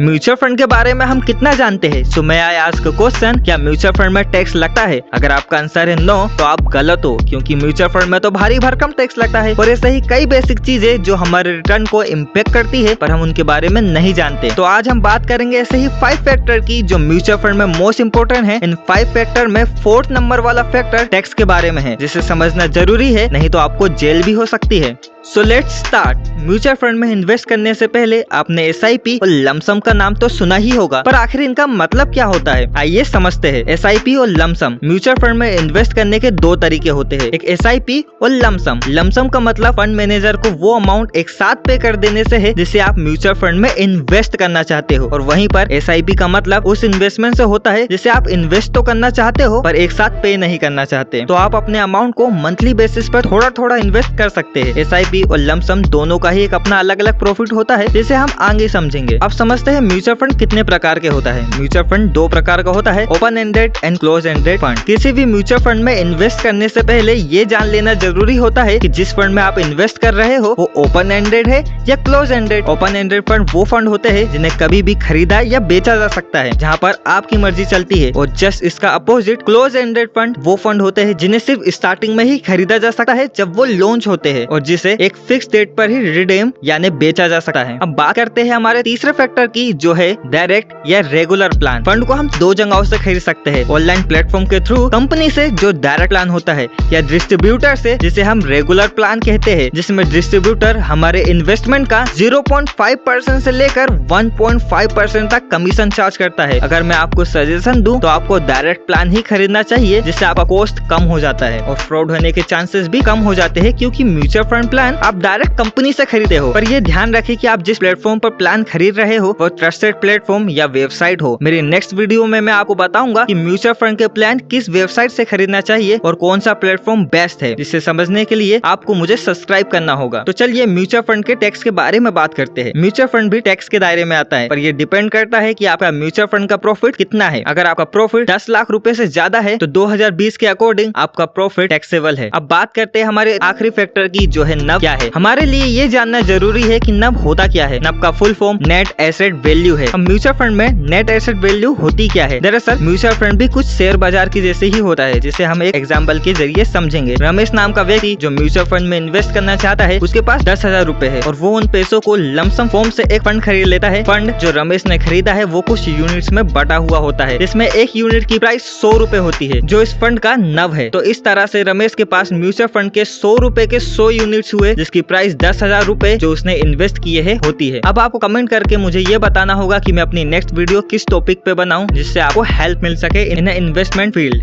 Mutual fund के बारे में हम कितना जानते हैं? सो मैं आई आस्क क्वेश्चन, क्या म्यूचुअल फंड में टैक्स लगता है? अगर आपका आंसर है नो, तो आप गलत हो, क्योंकि म्यूचुअल फंड में तो भारी भरकम टैक्स लगता है। और ऐसे ही कई बेसिक चीजें जो हमारे रिटर्न को इम्पैक्ट करती है, पर हम उनके बारे में नहीं जानते। तो आज हम बात करेंगे ऐसे ही 5 फैक्टर की जो म्यूचुअल फंड में मोस्ट इंपोर्टेंट है। इन 5 फैक्टर में 4th नंबर वाला फैक्टर टैक्स के बारे में है, जिसे समझना जरूरी है, नहीं तो आपको जेल भी हो सकती है। So let's start. Mutual fund में इन्वेस्ट करने से पहले आपने SIP और लमसम का नाम तो सुना ही होगा, पर आखिर इनका मतलब क्या होता है, आइए समझते हैं। SIP और लमसम म्यूचुअल फंड में इन्वेस्ट करने के 2 तरीके होते हैं, एक SIP और लमसम। लमसम का मतलब फंड मैनेजर को वो अमाउंट एक साथ पे कर देने से है जिसे आप म्यूचुअल फंड में इन्वेस्ट करना चाहते हो, और वहीं पर SIP का मतलब उस इन्वेस्टमेंट से होता है जिसे आप इन्वेस्ट तो करना चाहते हो पर एक साथ पे नहीं करना चाहते। तो आप अपने अमाउंट को मंथली बेसिस पर थोड़ा थोड़ा इन्वेस्ट कर सकते हैं। SIP और लमसम दोनों का ही एक अपना अलग अलग प्रॉफिट होता है, जिसे हम आगे समझेंगे। अब समझते हैं म्यूचुअल फंड कितने प्रकार के होता है। म्यूचुअल फंड 2 प्रकार का होता है, open ended and close ended fund. किसी भी म्यूचुअल फंड में इन्वेस्ट करने से पहले ये जान लेना जरूरी होता है कि जिस फंड में आप इन्वेस्ट कर रहे हो वो ओपन एंडेड है या close ended. Open ended fund वो फंड होते हैं जिन्हें कभी भी खरीदा या बेचा जा सकता है, जहाँ पर आपकी मर्जी चलती है। और जस्ट इसका अपोजिट क्लोज एंडेड फंड वो फंड होते हैं जिन्हें सिर्फ स्टार्टिंग में ही खरीदा जा सकता है जब वो लॉन्च होते हैं, और जिसे एक फिक्स डेट पर ही रिडीम यानी बेचा जा सकता है। अब बात करते हैं हमारे तीसरे फैक्टर की, जो है डायरेक्ट या रेगुलर प्लान। फंड को हम 2 जगहों से खरीद सकते हैं, ऑनलाइन प्लेटफॉर्म के थ्रू, कंपनी से जो डायरेक्ट प्लान होता है, या डिस्ट्रीब्यूटर से जिसे हम रेगुलर प्लान कहते हैं, जिसमें डिस्ट्रीब्यूटर हमारे इन्वेस्टमेंट का 0.5% से लेकर 1.5% तक कमीशन चार्ज करता है। अगर मैं आपको सजेशन दूं तो आपको डायरेक्ट प्लान ही खरीदना चाहिए, जिससे आपका कॉस्ट कम हो जाता है और फ्रॉड होने के चांसेस भी कम हो जाते हैं, क्योंकि म्यूचुअल फंड प्लान आप डायरेक्ट कंपनी से खरीदे हो। पर ये ध्यान रखिए कि आप जिस प्लेटफॉर्म पर प्लान खरीद रहे हो वो ट्रस्टेड प्लेटफॉर्म या वेबसाइट हो। मेरी नेक्स्ट वीडियो में मैं आपको बताऊंगा कि म्यूचुअल फंड के प्लान किस वेबसाइट से खरीदना चाहिए और कौन सा प्लेटफॉर्म बेस्ट है, जिसे समझने के लिए आपको मुझे सब्सक्राइब करना होगा। तो चलिए म्यूचुअल फंड के टैक्स के बारे में बात करते हैं। म्यूचुअल फंड भी टैक्स के दायरे में आता है, पर ये डिपेंड करता है कि आपका म्यूचुअल फंड का प्रॉफिट कितना है। अगर आपका प्रॉफिट 10 लाख रुपए से ज्यादा है तो 2020 के अकॉर्डिंग आपका प्रॉफिट टैक्सेबल है। अब बात करते हैं हमारे आखिरी फैक्टर की, जो है नब क्या है। हमारे लिए ये जानना जरूरी है कि नब होता क्या है। नब का full form net asset value है। अब म्यूचुअल फंड में नेट एसेट वैल्यू होती क्या है? दरअसल म्यूचुअल फंड भी कुछ शेयर बाजार की जैसे ही होता है, जिसे हम एक एग्जाम्पल के जरिए समझेंगे। रमेश नाम का व्यक्ति जो म्यूचुअल फंड में इन्वेस्ट करना चाहता है, उसके पास 10,000 रुपए है, और वो उन पैसों को लमसम फॉर्म से एक फंड खरीद लेता है। फंड जो रमेश ने खरीदा है वो कुछ यूनिट्स में बटा हुआ होता है, जिसमें एक यूनिट की प्राइस 100 रुपए होती है, जो इस फंड का नब है। तो इस तरह से रमेश के पास म्यूचुअल फंड के 100 रुपए के 100 यूनिट्स हुए, जिसकी प्राइस 10,000 रुपए जो उसने इन्वेस्ट किए हैं होती है। अब आपको कमेंट करके मुझे ये बताना होगा कि मैं अपनी नेक्स्ट वीडियो किस टॉपिक पे बनाऊं, जिससे आपको हेल्प मिल सके इन इन्वेस्टमेंट फील्ड।